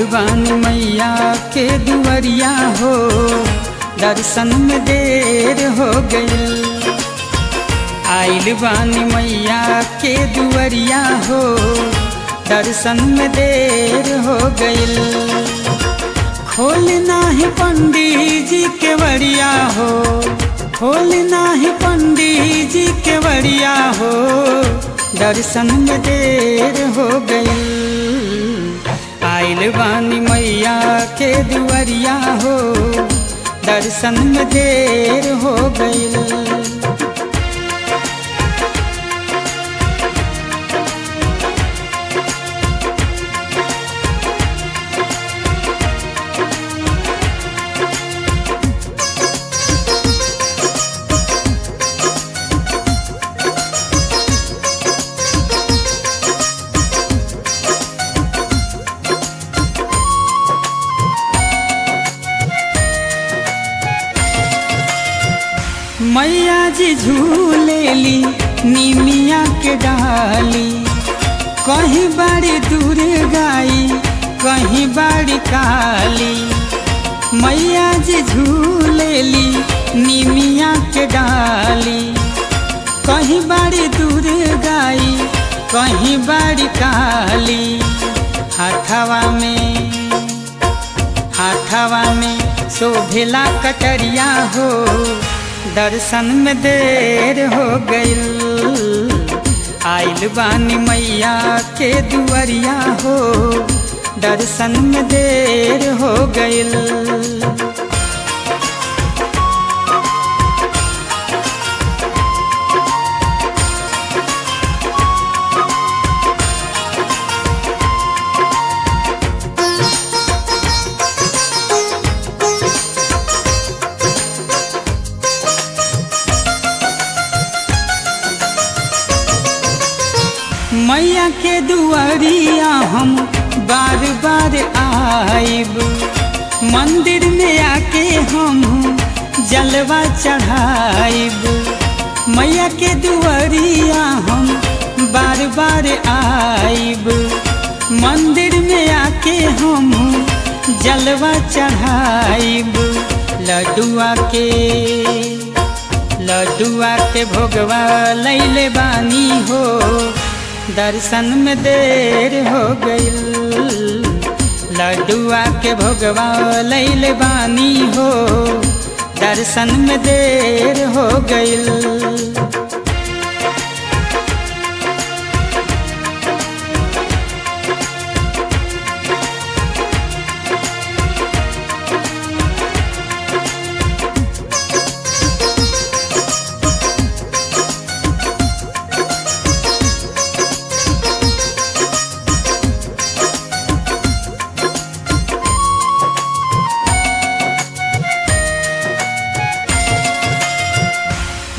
आइल बानी मैया के दुआरिया हो, दर्शन में देर हो गइल। आइल बानी मैया के दुआरिया हो, दर्शन में देर हो गइल। खोलना है पंडित जी के बड़िया हो, खोलना है पंडित जी के बड़िया हो, दर्शन में देर हो गइल। आइल बानी मैया के दुआरिया हो, दर्शन में देर हो गइल। मैया जी झूलेली निमिया के डाली, कहीं बड़ी दूर गाई कहीं बड़ी काली। मैया जी झूलेली निमिया के डाली, कहीं बड़ी दूर गाई कहीं बड़ी काली। हाथवा में शोभेला कटरिया हो, दर्शन में देर हो गइल। आइल बानी मैया के दुआरिया हो, दर्शन में देर हो गइल। मैया के दुआरिया हम बार बार आइब, मंदिर में आके हम जलवा चढ़ाइब। मैया के दुआरिया हम बार बार आइब, मंदिर में आके हम जलवा चढ़ाइब। लड्डुआ के भोगवा लैले बानी हो, दर्शन में देर हो गइल। लड्डुआ के भोगवा लैले बानी हो, दर्शन में देर हो गइल।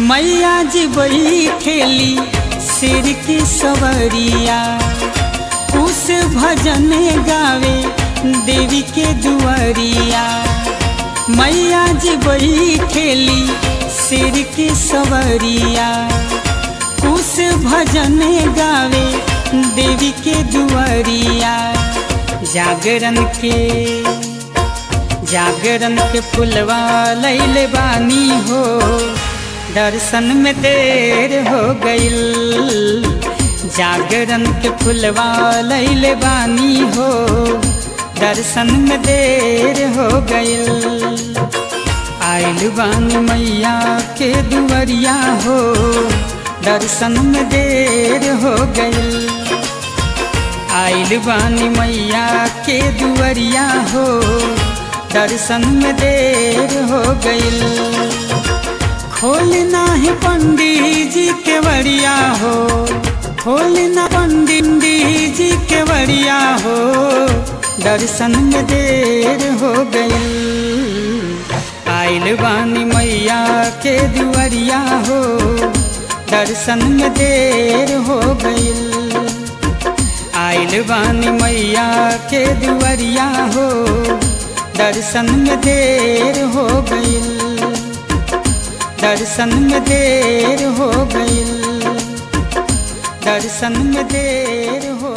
मैया जी बैठेली सिर की सवरिया, उस भजन गावे देवी के दुआरिया। मैया जी बैठेली सिर की सवरिया, उस भजन गावे देवी के दुआरिया। जागरण के फुलवा लैले बानी हो, दर्शन में देर हो गइल। जागरण के फुलवा लैले बानी हो, दर्शन में देर हो गइल। आइल बानी मैया के दुआरिया हो, दर्शन में देर हो गइल। आइल बानी मैया के दुआरिया हो, दर्शन में देर हो गइल। खोलना है पंडित जी के बड़िया हो, खोलना पंडित जी के बड़िया हो, दर्शन में देर हो गइल। आइल बानी मैया के दुआरिया हो, दर्शन में देर हो गइल। आइल बानी मैया के दुआरिया हो, दर्शन में देर हो गइल। दर्शन में देर हो गइल, दर्शन में देर हो